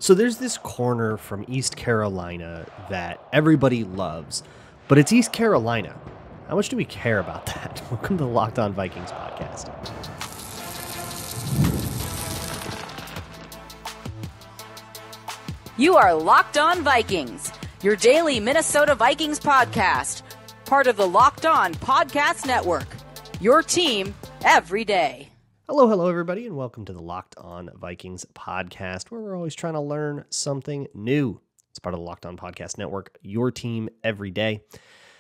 So there's this corner from East Carolina that everybody loves, but it's East Carolina. How much do we care about that? Welcome to the Locked On Vikings podcast. You are Locked On Vikings, your daily Minnesota Vikings podcast, part of the Locked On Podcast Network, your team every day. Hello, everybody, and welcome to the Locked On Vikings podcast, where we're always trying to learn something new. It's part of the Locked On Podcast Network, your team every day.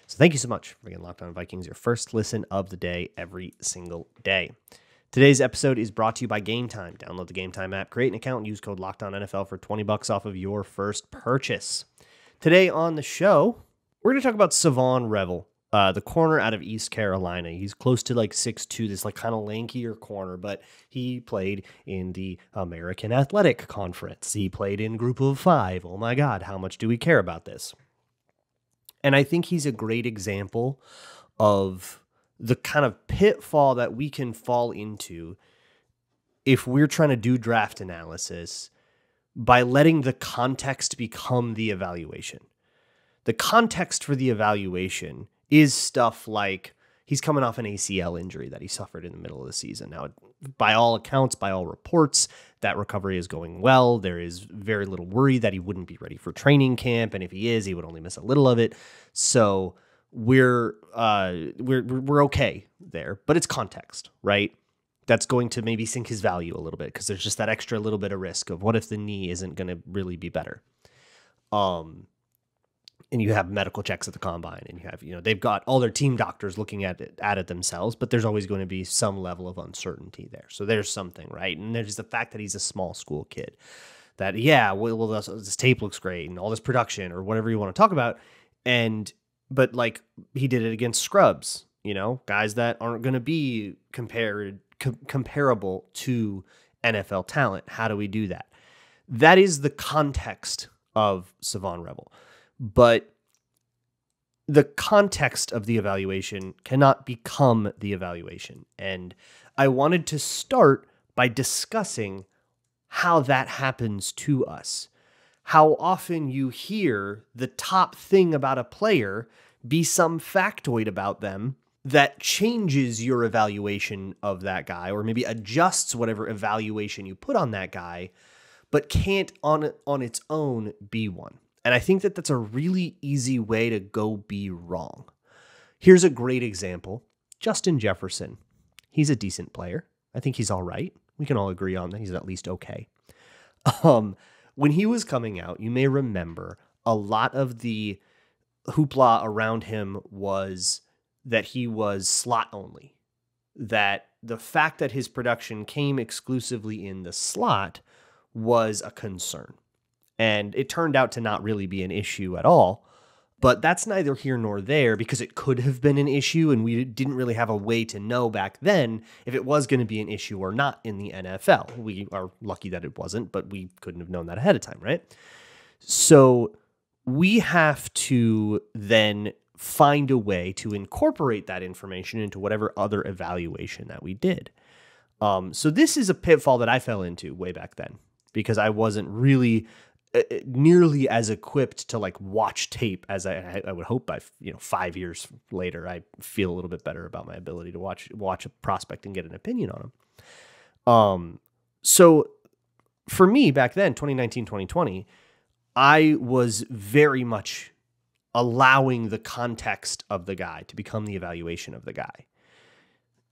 So thank you so much for getting Locked On Vikings, your first listen of the day every single day. Today's episode is brought to you by Gametime. Download the Gametime app, create an account, and use code LOCKEDONNFL for $20 off of your first purchase. Today on the show, we're going to talk about Shavon Revel, the corner out of East Carolina. He's close to like 6'2", this like kind of lankier corner, but he played in the American Athletic Conference. He played in Group of Five. Oh my God, how much do we care about this? And I think he's a great example of the kind of pitfall that we can fall into if we're trying to do draft analysis by letting the context become the evaluation. The context for the evaluation is stuff like he's coming off an ACL injury that he suffered in the middle of the season. Now, by all accounts, by all reports, that recovery is going well. There is very little worry that he wouldn't be ready for training camp, and if he is, he would only miss a little of it. So we're okay there, but it's context, right? That's going to maybe sink his value a little bit because there's just that extra little bit of risk of what if the knee isn't going to really be better. And you have medical checks at the combine, and you have, they've got all their team doctors looking at it themselves, but there's always going to be some level of uncertainty there. So there's something, right? And there's the fact that he's a small school kid that, this tape looks great and all this production or whatever you want to talk about. But like he did it against scrubs, guys that aren't going to be comparable to NFL talent. How do we do that? That is the context of Shavon Revel. But the context of the evaluation cannot become the evaluation. And I wanted to start by discussing how that happens to us. How often you hear the top thing about a player be some factoid about them that changes your evaluation of that guy, or maybe adjusts whatever evaluation you put on that guy, but can't on its own be one. And I think that that's a really easy way to go be wrong. Here's a great example. Justin Jefferson. He's a decent player. I think he's all right. We can all agree on that. He's at least okay. When he was coming out, you may remember a lot of the hoopla around him was that he was slot only. That the fact that his production came exclusively in the slot was a concern. And it turned out to not really be an issue at all. But that's neither here nor there because it could have been an issue and we didn't really have a way to know back then if it was going to be an issue or not in the NFL. We are lucky that it wasn't, but we couldn't have known that ahead of time, right? So we have to then find a way to incorporate that information into whatever other evaluation that we did. So this is a pitfall that I fell into way back then because I wasn't really nearly as equipped to like watch tape as I would hope by 5 years later I feel a little bit better about my ability to watch a prospect and get an opinion on him. So for me back then, 2019, 2020, I was very much allowing the context of the guy to become the evaluation of the guy.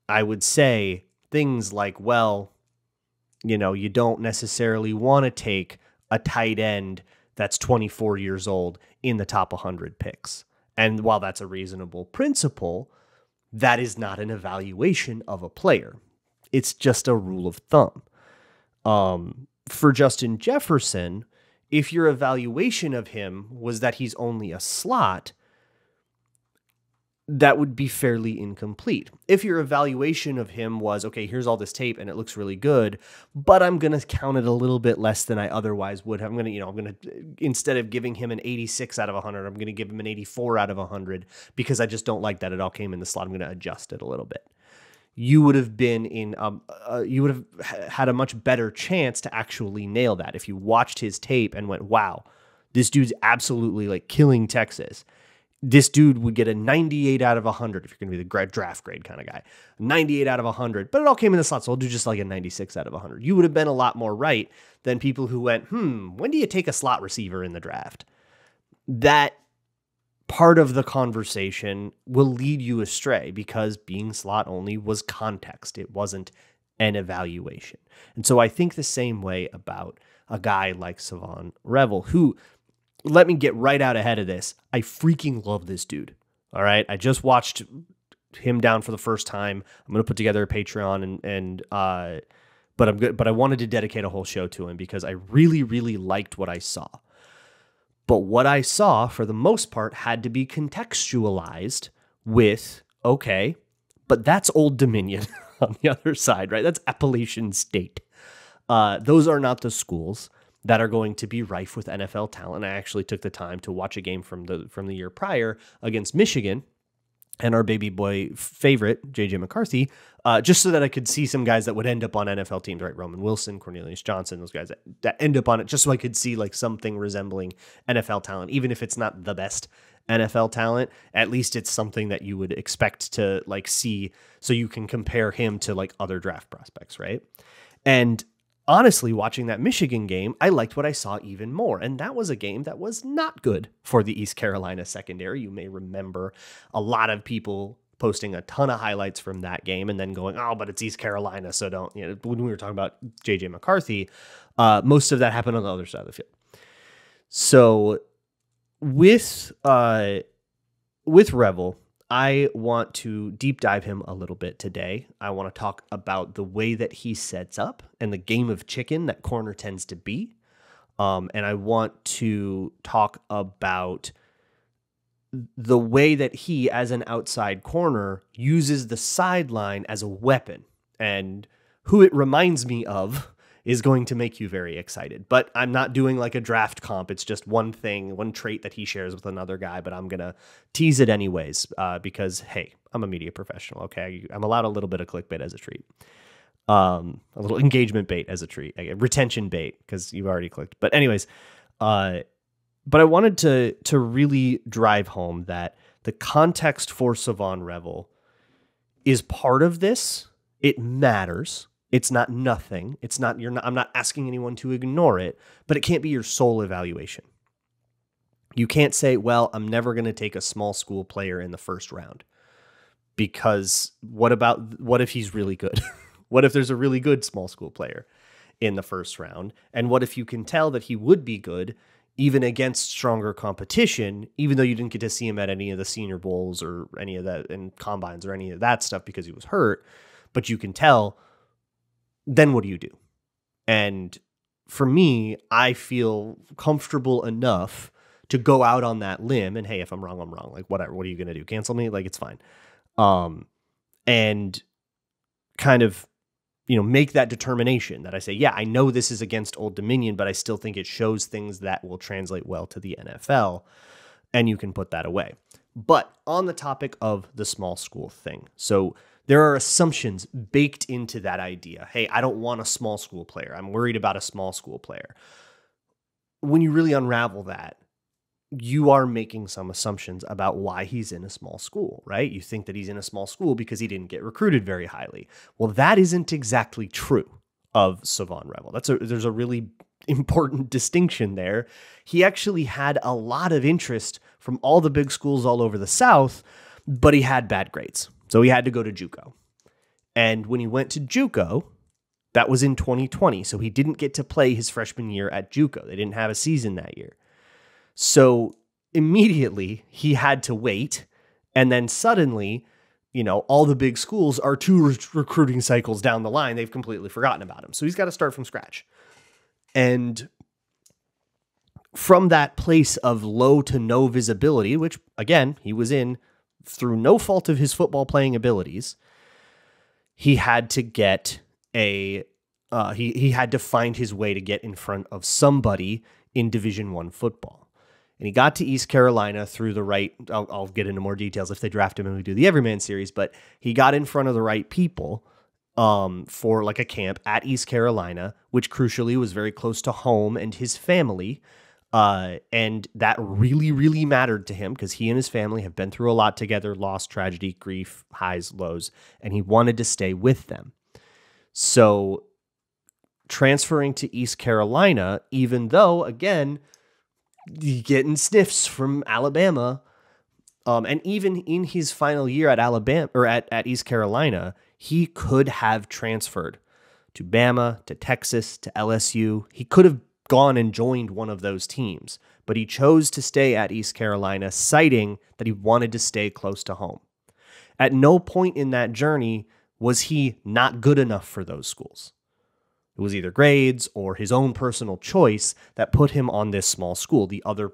I would say things like, you don't necessarily want to take a tight end that's 24 years old in the top 100 picks. And while that's a reasonable principle, that is not an evaluation of a player. It's just a rule of thumb. For Justin Jefferson, if your evaluation of him was that he's only a slot, that would be fairly incomplete. If your evaluation of him was, okay, here's all this tape and it looks really good, but I'm going to count it a little bit less than I otherwise would have. I'm going to, instead of giving him an 86 out of 100, I'm going to give him an 84 out of 100 because I just don't like that it all came in the slot. I'm going to adjust it a little bit. you would have been in, you would have had a much better chance to actually nail that if you watched his tape and went, wow, this dude's absolutely like killing Texas. This dude would get a 98 out of 100 if you're going to be the draft grade kind of guy. 98 out of 100, but it all came in the slot, so I'll do just like a 96 out of 100. You would have been a lot more right than people who went, when do you take a slot receiver in the draft? That part of the conversation will lead you astray because being slot only was context. It wasn't an evaluation. And so I think the same way about a guy like Shavon Revel, who, let me get right out ahead of this. I freaking love this dude. All right. I just watched him down for the first time. I'm going to put together a Patreon but I wanted to dedicate a whole show to him because I really, really liked what I saw. But what I saw, for the most part, had to be contextualized with, okay, but that's Old Dominion on the other side, right? That's Appalachian State. Those are not the schools that are going to be rife with NFL talent. I actually took the time to watch a game from the year prior against Michigan and our baby boy favorite, J.J. McCarthy, just so that I could see some guys that would end up on NFL teams, right? Roman Wilson, Cornelius Johnson, those guys that end up on it, just so I could see like something resembling NFL talent, even if it's not the best NFL talent. At least it's something that you would expect to like see, so you can compare him to like other draft prospects, right? And honestly, watching that Michigan game, I liked what I saw even more. And that was a game that was not good for the East Carolina secondary. You may remember a lot of people posting a ton of highlights from that game and then going, oh, but it's East Carolina, so don't, when we were talking about J.J. McCarthy, most of that happened on the other side of the field. So with Revel, I want to deep dive him a little bit today. I want to talk about the way that he sets up and the game of chicken that corner tends to be. And I want to talk about the way that he, as an outside corner, uses the sideline as a weapon. And who it reminds me of is going to make you very excited. But I'm not doing like a draft comp. It's just one thing, one trait that he shares with another guy, but I'm going to tease it anyways because, hey, I'm a media professional, okay? I'm allowed a little bit of clickbait as a treat. A little engagement bait as a treat. Retention bait because you've already clicked. But anyways, but I wanted to really drive home that the context for Shavon Revel is part of this. It matters. It's not nothing. I'm not asking anyone to ignore it, but it can't be your sole evaluation. You can't say, well, I'm never going to take a small school player in the first round because what if he's really good? What if there's a really good small school player in the first round? And what if you can tell that he would be good even against stronger competition, even though you didn't get to see him at any of the Senior Bowls or any of that in combines or any of that stuff because he was hurt, but you can tell. Then what do you do? And for me, I feel comfortable enough to go out on that limb and, hey, if I'm wrong, I'm wrong. Like, whatever. What are you going to do? Cancel me? Like, it's fine. And kind of, make that determination that I say, yeah, I know this is against Old Dominion, but I still think it shows things that will translate well to the NFL. And you can put that away. But on the topic of the small school thing, so there are assumptions baked into that idea. Hey, I don't want a small school player. I'm worried about a small school player. When you really unravel that, you are making some assumptions about why he's in a small school, right? You think that he's in a small school because he didn't get recruited very highly. Well, that isn't exactly true of Shavon Revel. There's a really important distinction there. He actually had a lot of interest from all the big schools all over the South, but he had bad grades. So he had to go to JUCO. And when he went to JUCO, that was in 2020. So he didn't get to play his freshman year at JUCO. They didn't have a season that year. So immediately he had to wait. And then suddenly, all the big schools are two recruiting cycles down the line. They've completely forgotten about him. So he's got to start from scratch. And from that place of low to no visibility, which again, he was in through no fault of his football playing abilities, he had to get he had to find his way to get in front of somebody in Division I football. And he got to East Carolina through the right, I'll get into more details if they draft him and we do the Everyman series, but he got in front of the right people for like a camp at East Carolina, which crucially was very close to home and his family. And that really, really mattered to him because he and his family have been through a lot together, loss, tragedy, grief, highs, lows, and he wanted to stay with them. So transferring to East Carolina, even though, again, getting sniffs from Alabama, and even in his final year at Alabama or at East Carolina, he could have transferred to Bama, to Texas, to LSU. He could have gone and joined one of those teams, but he chose to stay at East Carolina, citing that he wanted to stay close to home. At no point in that journey was he not good enough for those schools. It was either grades or his own personal choice that put him on this small school. The other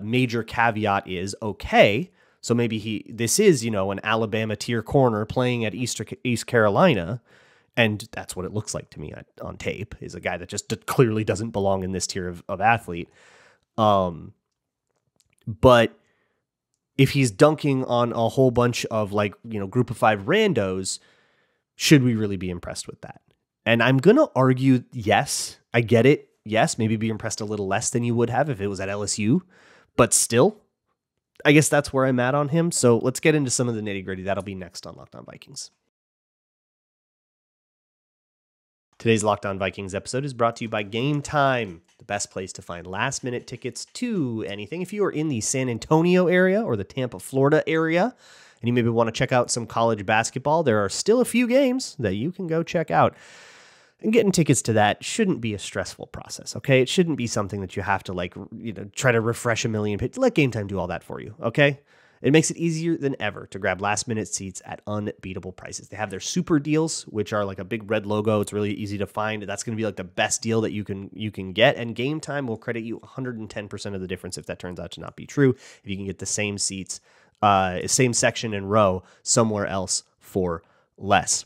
major caveat is, okay, so maybe this is, an Alabama tier corner playing at East Carolina, and that's what it looks like to me on tape, is a guy that just clearly doesn't belong in this tier of athlete. But if he's dunking on a whole bunch of group of 5 randos, should we really be impressed with that? And I'm going to argue, yes, I get it. Yes, maybe be impressed a little less than you would have if it was at LSU. But still, I guess that's where I'm at on him. So let's get into some of the nitty gritty. That'll be next on Locked On Vikings. Today's Locked On Vikings episode is brought to you by Gametime, the best place to find last-minute tickets to anything. If you are in the San Antonio area or the Tampa, Florida area, and you maybe want to check out some college basketball, there are still a few games that you can go check out. And getting tickets to that shouldn't be a stressful process, okay? It shouldn't be something that you have to try to refresh a million pages. Let Gametime do all that for you, okay? It makes it easier than ever to grab last-minute seats at unbeatable prices. They have their super deals, which are like a big red logo. It's really easy to find. That's going to be like the best deal that you can get. And Gametime will credit you 110% of the difference if that turns out to not be true. If you can get the same seats, same section and row somewhere else for less.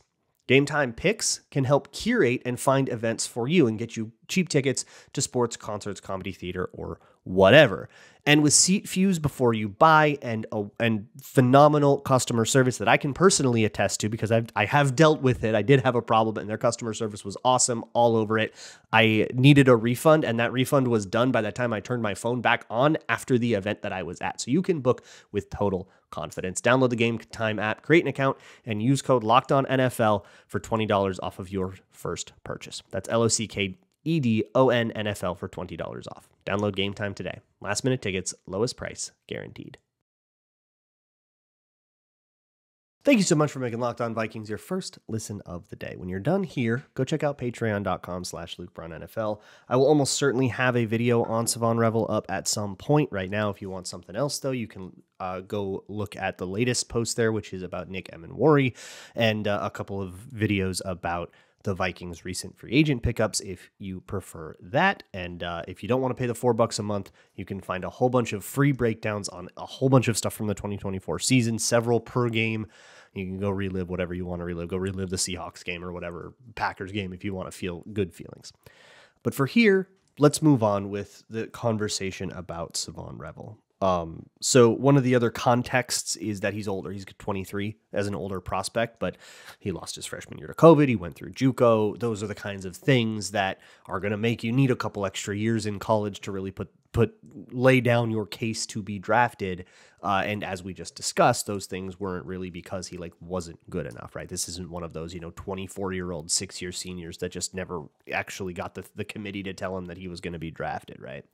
Gametime Picks can help curate and find events for you and get you cheap tickets to sports, concerts, comedy, theater, or whatever. And with Seat Fuse before you buy and phenomenal customer service that I can personally attest to because I have dealt with it. I did have a problem and their customer service was awesome all over it. I needed a refund and that refund was done by the time I turned my phone back on after the event that I was at. So you can book with total confidence. Download the Gametime app, create an account, and use code LOCKEDONNFL for $20 off of your first purchase. That's LOCKEDONNFL for $20 off. Download Gametime today. Last minute tickets, lowest price guaranteed. Thank you so much for making Locked On Vikings your first listen of the day. When you're done here, go check out patreon.com/LukeBrownNFL. I will almost certainly have a video on Shavon Revel up at some point right now. If you want something else, though, you can go look at the latest post there, which is about Nick Emenwari, and a couple of videos about the Vikings' recent free agent pickups if you prefer that. And if you don't want to pay the $4 a month, you can find a whole bunch of free breakdowns on a whole bunch of stuff from the 2024 season, several per game. You can go relive whatever you want to relive. Go relive the Seahawks game or whatever Packers game if you want to feel good feelings. But for here, let's move on with the conversation about Shavon Revel. So one of the other contexts is that he's older. He's 23 as an older prospect, but he lost his freshman year to COVID. He went through JUCO. Those are the kinds of things that are going to make you need a couple extra years in college to really lay down your case to be drafted. And as we just discussed, those things weren't really because he wasn't good enough, right? This isn't one of those, 24-year-old 6-year seniors that just never actually got the committee to tell him that he was going to be drafted, right?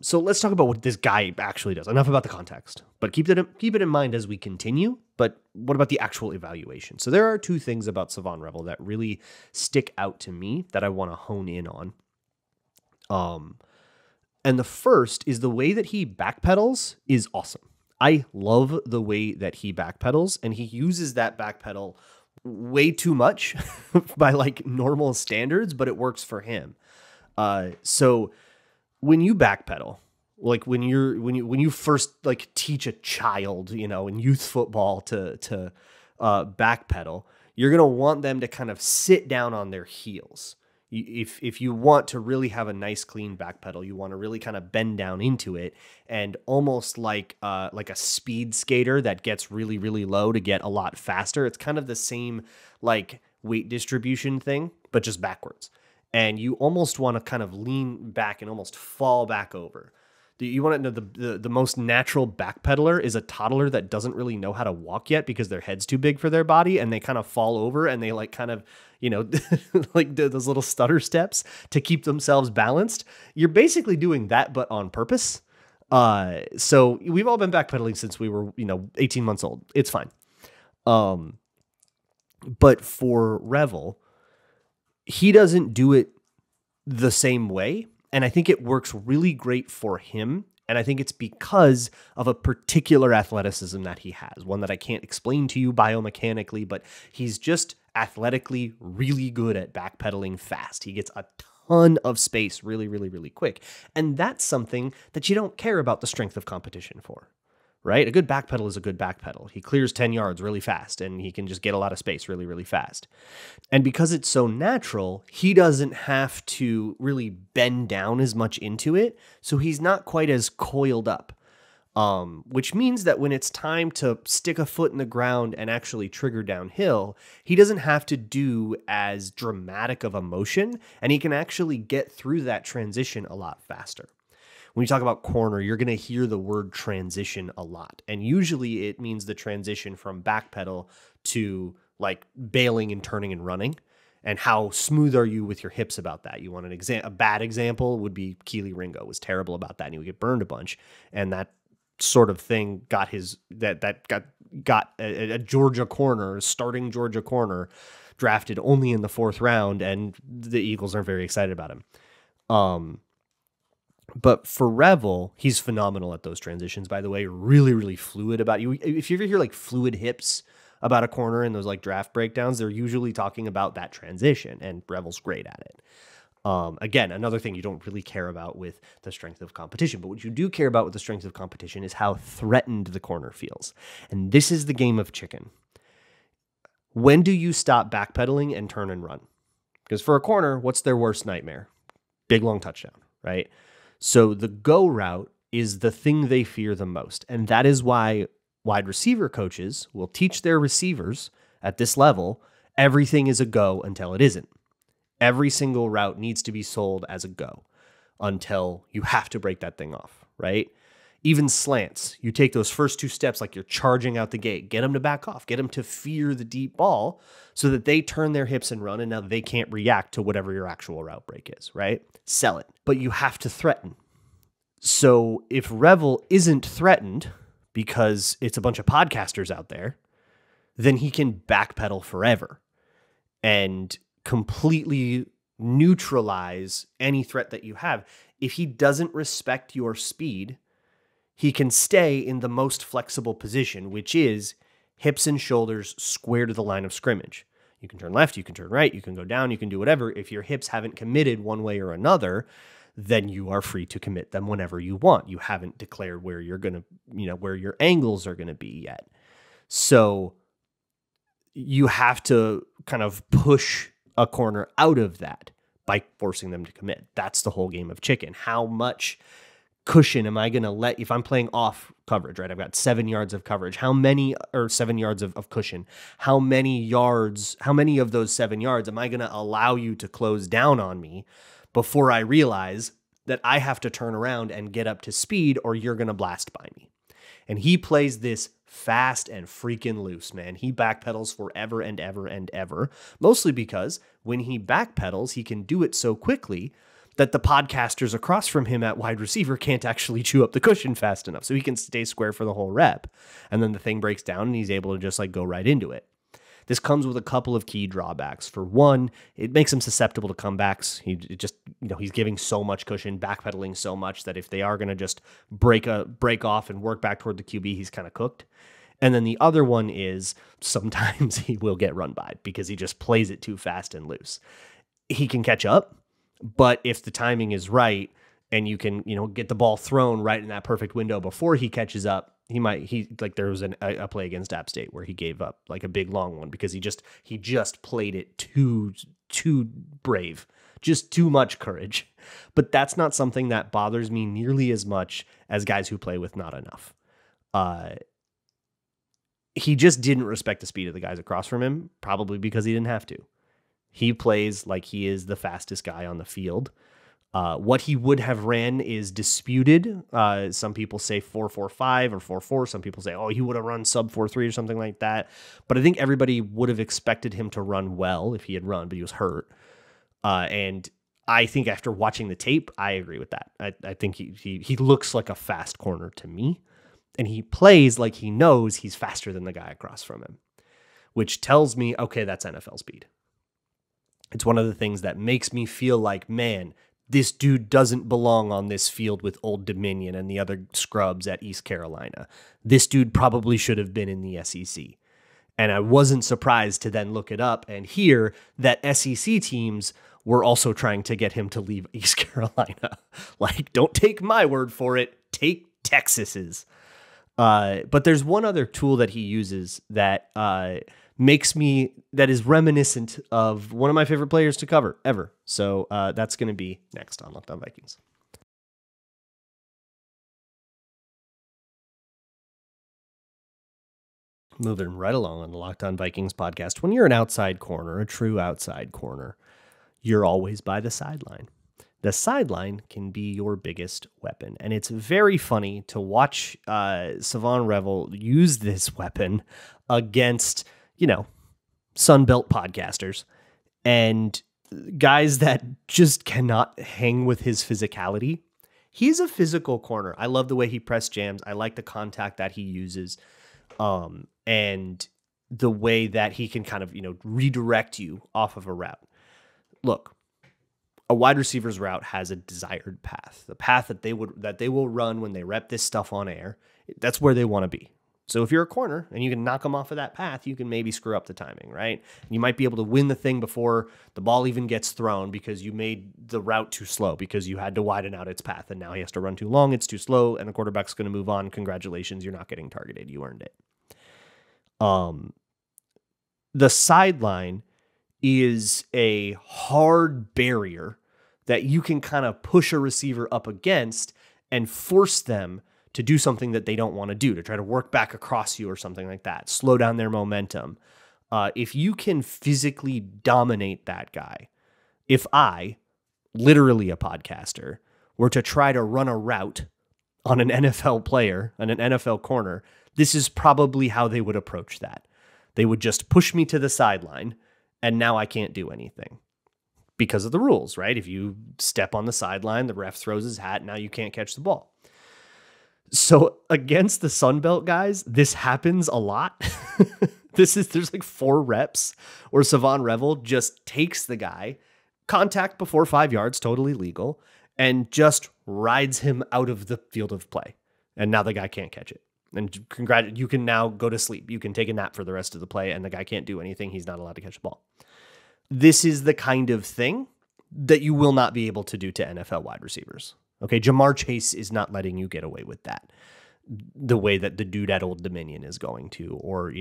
So let's talk about what this guy actually does. Enough about the context, but keep it in mind as we continue. But what about the actual evaluation? So there are two things about Shavon Revel that really stick out to me that I want to hone in on. And the first is the way that he backpedals is awesome. I love the way that he backpedals, and he uses that backpedal way too much by normal standards, but it works for him. So when you backpedal, when you first teach a child, in youth football to backpedal, you're going to want them to kind of sit down on their heels. If you want to really have a nice clean back pedal, you want to really kind of bend down into it, and almost like a speed skater that gets really, really low to get a lot faster. It's kind of the same like weight distribution thing, but just backwards. And you almost want to kind of lean back and almost fall back over. You want to know the most natural backpedaler is a toddler that doesn't really know how to walk yet because their head's too big for their body, and they kind of fall over and they like kind of, like those little stutter steps to keep themselves balanced. You're basically doing that, but on purpose. So we've all been backpedaling since we were, 18 months old. It's fine. But for Revel, he doesn't do it the same way. And I think it works really great for him. And I think it's because of a particular athleticism that he has, one that I can't explain to you biomechanically, but he's just athletically really good at backpedaling fast. He gets a ton of space really, really, really quick. And that's something that you don't care about the strength of competition for. Right? A good backpedal is a good backpedal. He clears 10 yards really fast, and he can just get a lot of space really, really fast. And because it's so natural, he doesn't have to really bend down as much into it, so he's not quite as coiled up. Which means that when it's time to stick a foot in the ground and actually trigger downhill, he doesn't have to do as dramatic of a motion, and he can actually get through that transition a lot faster. When you talk about corner, you're going to hear the word transition a lot. And usually it means the transition from backpedal to like bailing and turning and running. And how smooth are you with your hips about that? You want a bad example would be Keely Ringo was terrible about that, and he would get burned a bunch. And that sort of thing got a Georgia corner, starting Georgia corner, drafted only in the 4th round, and the Eagles aren't very excited about him. But for Revel, he's phenomenal at those transitions, by the way, really, really fluid about you. If you ever hear like fluid hips about a corner in those like draft breakdowns, they're usually talking about that transition, and Revel's great at it. Again, another thing you don't really care about with the strength of competition, but what you do care about with the strength of competition is how threatened the corner feels. And this is the game of chicken. When do you stop backpedaling and turn and run? Because for a corner, what's their worst nightmare? Big, long touchdown, right? So the go route is the thing they fear the most. And that is why wide receiver coaches will teach their receivers at this level, everything is a go until it isn't. Every single route needs to be sold as a go until you have to break that thing off, right? Even slants, you take those first 2 steps like you're charging out the gate, get them to back off, get them to fear the deep ball so that they turn their hips and run, and now they can't react to whatever your actual route break is, right? Sell it. But you have to threaten. So if Revel isn't threatened because it's a bunch of podcasters out there, then he can backpedal forever and completely neutralize any threat that you have. If he doesn't respect your speed, he can stay in the most flexible position, which is hips and shoulders square to the line of scrimmage. You can turn left, you can turn right, you can go down, you can do whatever. If your hips haven't committed one way or another, then you are free to commit them whenever you want. You haven't declared where you're going to, where your angles are going to be yet. So you have to kind of push a corner out of that by forcing them to commit. That's the whole game of chicken. How much cushion am I going to let, if I'm playing off coverage, right? I've got 7 yards of coverage. How many, or 7 yards of cushion? How many of those 7 yards am I going to allow you to close down on me before I realize that I have to turn around and get up to speed, or you're going to blast by me? And he plays this fast and freaking loose, man. He backpedals forever and ever and ever, mostly because when he backpedals, he can do it so quickly that the podcasters across from him at wide receiver can't actually chew up the cushion fast enough. So he can stay square for the whole rep. And then the thing breaks down and he's able to just like go right into it. This comes with a couple of key drawbacks. For one, it makes him susceptible to comebacks. He's giving so much cushion, backpedaling so much that if they are going to just break off and work back toward the QB, he's kind of cooked. And then the other one is sometimes he will get run by because he just plays it too fast and loose. He can catch up, but if the timing is right and you can, get the ball thrown right in that perfect window before he catches up, there was a play against App State where he gave up like a big long one because he just played it too brave just too much courage. But that's not something that bothers me nearly as much as guys who play with not enough. He just didn't respect the speed of the guys across from him, probably because he didn't have to. He plays like he is the fastest guy on the field. What he would have ran is disputed. Some people say 4.45 or 4.4. Some people say, he would have run sub 4.3 or something like that. But I think everybody would have expected him to run well if he had run, but he was hurt. And I think after watching the tape, I agree with that. I think he looks like a fast corner to me. And he plays like he knows he's faster than the guy across from him, which tells me, okay, that's NFL speed. It's one of the things that makes me feel like, man, this dude doesn't belong on this field with Old Dominion and the other scrubs at East Carolina. This dude probably should have been in the SEC. And I wasn't surprised to then look it up and hear that SEC teams were also trying to get him to leave East Carolina. Like, don't take my word for it. Take Texas's. But there's one other tool that he uses that that is reminiscent of one of my favorite players to cover ever. So that's going to be next on Locked On Vikings. Moving right along on the Locked On Vikings podcast. When you're an outside corner, a true outside corner, you're always by the sideline. The sideline can be your biggest weapon. And it's very funny to watch Shavon Revel use this weapon against, Sunbelt podcasters and guys that just cannot hang with his physicality. He's a physical corner. I love the way he press jams. I like the contact that he uses and the way that he can kind of, redirect you off of a route. Look, a wide receiver's route has a desired path, the path that they will run when they rep this stuff on air. That's where they want to be. So if you're a corner and you can knock them off of that path, you can maybe screw up the timing, right? You might be able to win the thing before the ball even gets thrown because you made the route too slow because you had to widen out its path and now he has to run too long, it's too slow, and the quarterback's going to move on. Congratulations, you're not getting targeted. You earned it. The sideline is a hard barrier that you can kind of push a receiver up against and force them to do something that they don't want to do, to try to work back across you or something like that, slow down their momentum. If you can physically dominate that guy, if I, literally a podcaster, were to try to run a route on an NFL player, on an NFL corner, this is probably how they would approach that. They would just push me to the sideline, and now I can't do anything because of the rules, right? If you step on the sideline, the ref throws his hat, now you can't catch the ball. So against the Sunbelt guys, this happens a lot. There's like 4 reps where Shavon Revel just takes the guy, contact before 5 yards, totally legal, and just rides him out of the field of play. And now the guy can't catch it. And you can now go to sleep. You can take a nap for the rest of the play, and the guy can't do anything. He's not allowed to catch the ball. This is the kind of thing that you will not be able to do to NFL wide receivers. Okay, Jamar Chase is not letting you get away with that the way that the dude at Old Dominion is going to, or,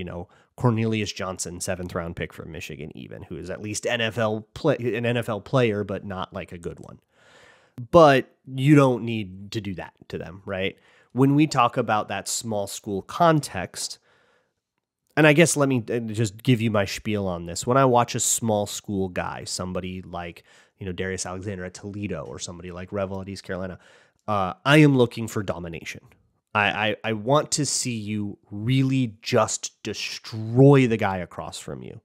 Cornelius Johnson, 7th round pick from Michigan, even, who is at least an NFL player, but not like a good one. But you don't need to do that to them, right? When we talk about that small school context, and I guess let me just give you my spiel on this. When I watch a small school guy, somebody like, Darius Alexander at Toledo or somebody like Revel at East Carolina, I am looking for domination. I want to see you really just destroy the guy across from you.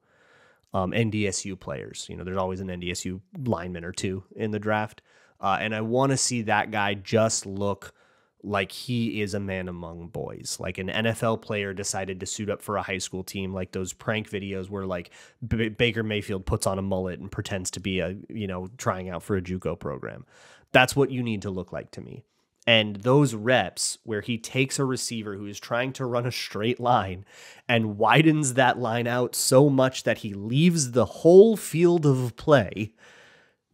NDSU players, there's always an NDSU lineman or two in the draft. And I want to see that guy just look like he is a man among boys, like an NFL player decided to suit up for a high school team, like those prank videos where like Baker Mayfield puts on a mullet and pretends to be trying out for a JUCO program. That's what you need to look like to me. And those reps where he takes a receiver who is trying to run a straight line and widens that line out so much that he leaves the whole field of play,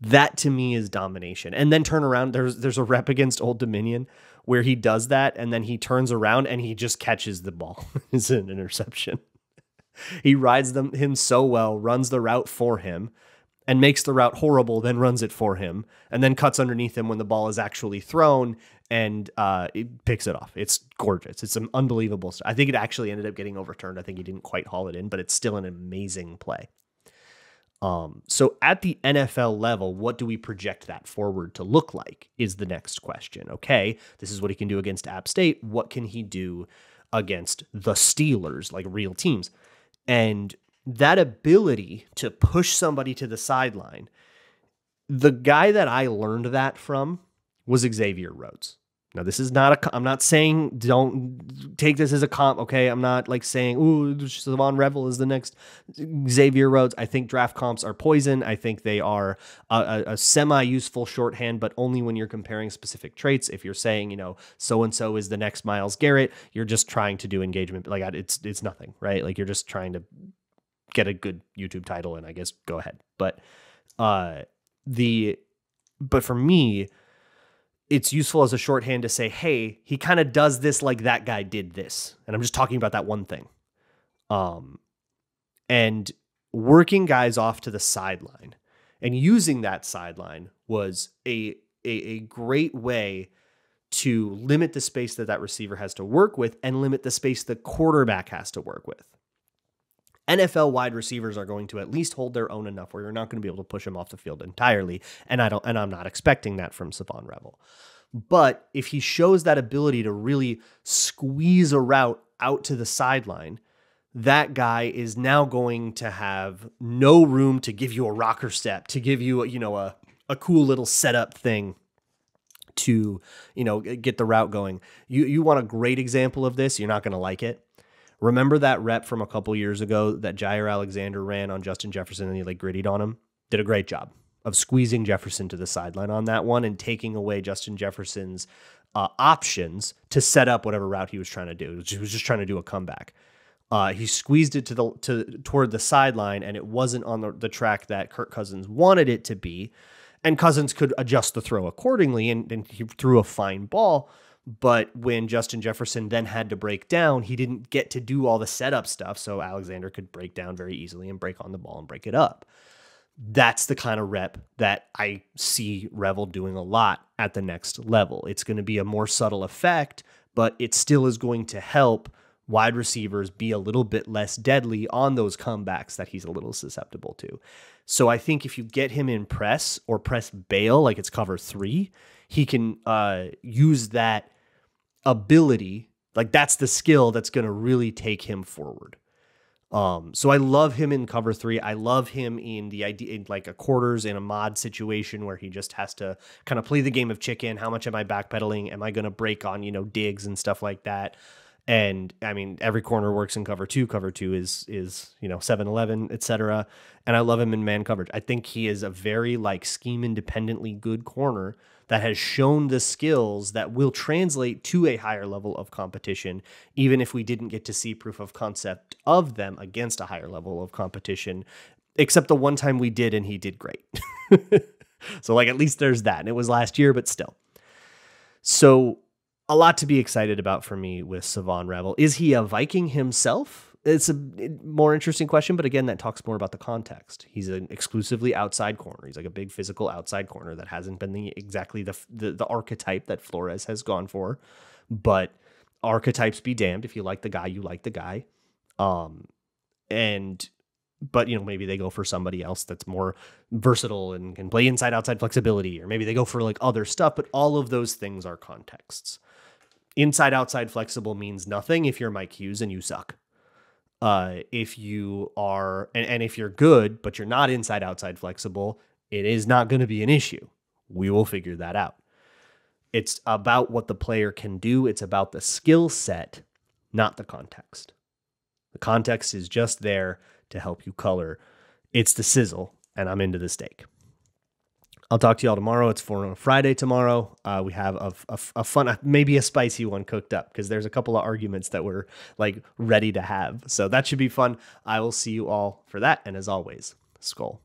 that to me is domination. And then turn around, there's a rep against Old Dominion where he does that, and then he turns around and he just catches the ball. It's an interception. He rides him so well, runs the route for him, and makes the route horrible, then runs it for him, and then cuts underneath him when the ball is actually thrown and it picks it off. It's gorgeous. It's an unbelievable. I think it actually ended up getting overturned. I think he didn't quite haul it in, but it's still an amazing play. So at the NFL level, what do we project that forward to look like is the next question. Okay, this is what he can do against App State. What can he do against the Steelers, like real teams? And that ability to push somebody to the sideline, the guy that I learned that from was Xavier Rhodes. Now, this is not I'm not saying don't take this as a comp, okay? I'm not like saying, ooh, Shavon Revel is the next Xavier Rhodes. I think draft comps are poison. I think they are a semi-useful shorthand, but only when you're comparing specific traits. If you're saying, so-and-so is the next Myles Garrett, you're just trying to do engagement. Like, it's nothing, right? Like, you're just trying to get a good YouTube title and I guess go ahead. But for me, it's useful as a shorthand to say, hey, he kind of does this like that guy did this. And I'm just talking about that one thing. And working guys off to the sideline and using that sideline was a great way to limit the space that receiver has to work with and limit the space the quarterback has to work with. NFL wide receivers are going to at least hold their own enough where you're not going to be able to push them off the field entirely. And I'm not expecting that from Shavon Revel. But if he shows that ability to really squeeze a route out to the sideline, that guy is now going to have no room to give you a rocker step, to give you, a cool little setup thing to, get the route going. You want a great example of this. You're not going to like it. Remember that rep from a couple years ago that Jair Alexander ran on Justin Jefferson and he grittied on him? Did a great job of squeezing Jefferson to the sideline on that one and taking away Justin Jefferson's options to set up whatever route he was trying to do. He was just trying to do a comeback. He squeezed it toward the sideline, and it wasn't on the track that Kirk Cousins wanted it to be. And Cousins could adjust the throw accordingly, and he threw a fine ball. But when Justin Jefferson then had to break down, he didn't get to do all the setup stuff, so Alexander could break down very easily and break on the ball and break it up. That's the kind of rep that I see Revel doing a lot at the next level. It's going to be a more subtle effect, but it still is going to help wide receivers be a little bit less deadly on those comebacks that he's a little susceptible to. So I think if you get him in press or press bail, like it's cover 3, he can use that ability. Like that's the skill that's going to really take him forward. So I love him in cover 3. I love him in the idea in like a quarters in a mod situation where he just has to kind of play the game of chicken. How much am I backpedaling? Am I going to break on, digs and stuff like that? And I mean, every corner works in cover 2. Cover 2 is 7-11, etc. And I love him in man coverage. I think he is a very scheme independently good corner that has shown the skills that will translate to a higher level of competition, even if we didn't get to see proof of concept of them against a higher level of competition, except the one time we did and he did great. So at least there's that. And it was last year, but still. So a lot to be excited about for me with Shavon Revel. Is he a Viking himself? It's a more interesting question, but again, that talks more about the context. He's an exclusively outside corner. He's like a big physical outside corner that hasn't been exactly the archetype that Flores has gone for, but archetypes be damned. If you like the guy, you like the guy. But maybe they go for somebody else that's more versatile and can play inside outside flexibility, or maybe they go for other stuff, but all of those things are contexts. Inside outside flexible means nothing if you're Mike Hughes and you suck. If you are, and if you're good, but you're not inside outside flexible, it is not going to be an issue. We will figure that out. It's about what the player can do. It's about the skill set, not the context. The context is just there to help you color. It's the sizzle, and I'm into the steak. I'll talk to y'all tomorrow. It's for Friday tomorrow. We have a fun, maybe a spicy one cooked up because there's a couple of arguments that we're ready to have. So that should be fun. I will see you all for that. And as always, Skull.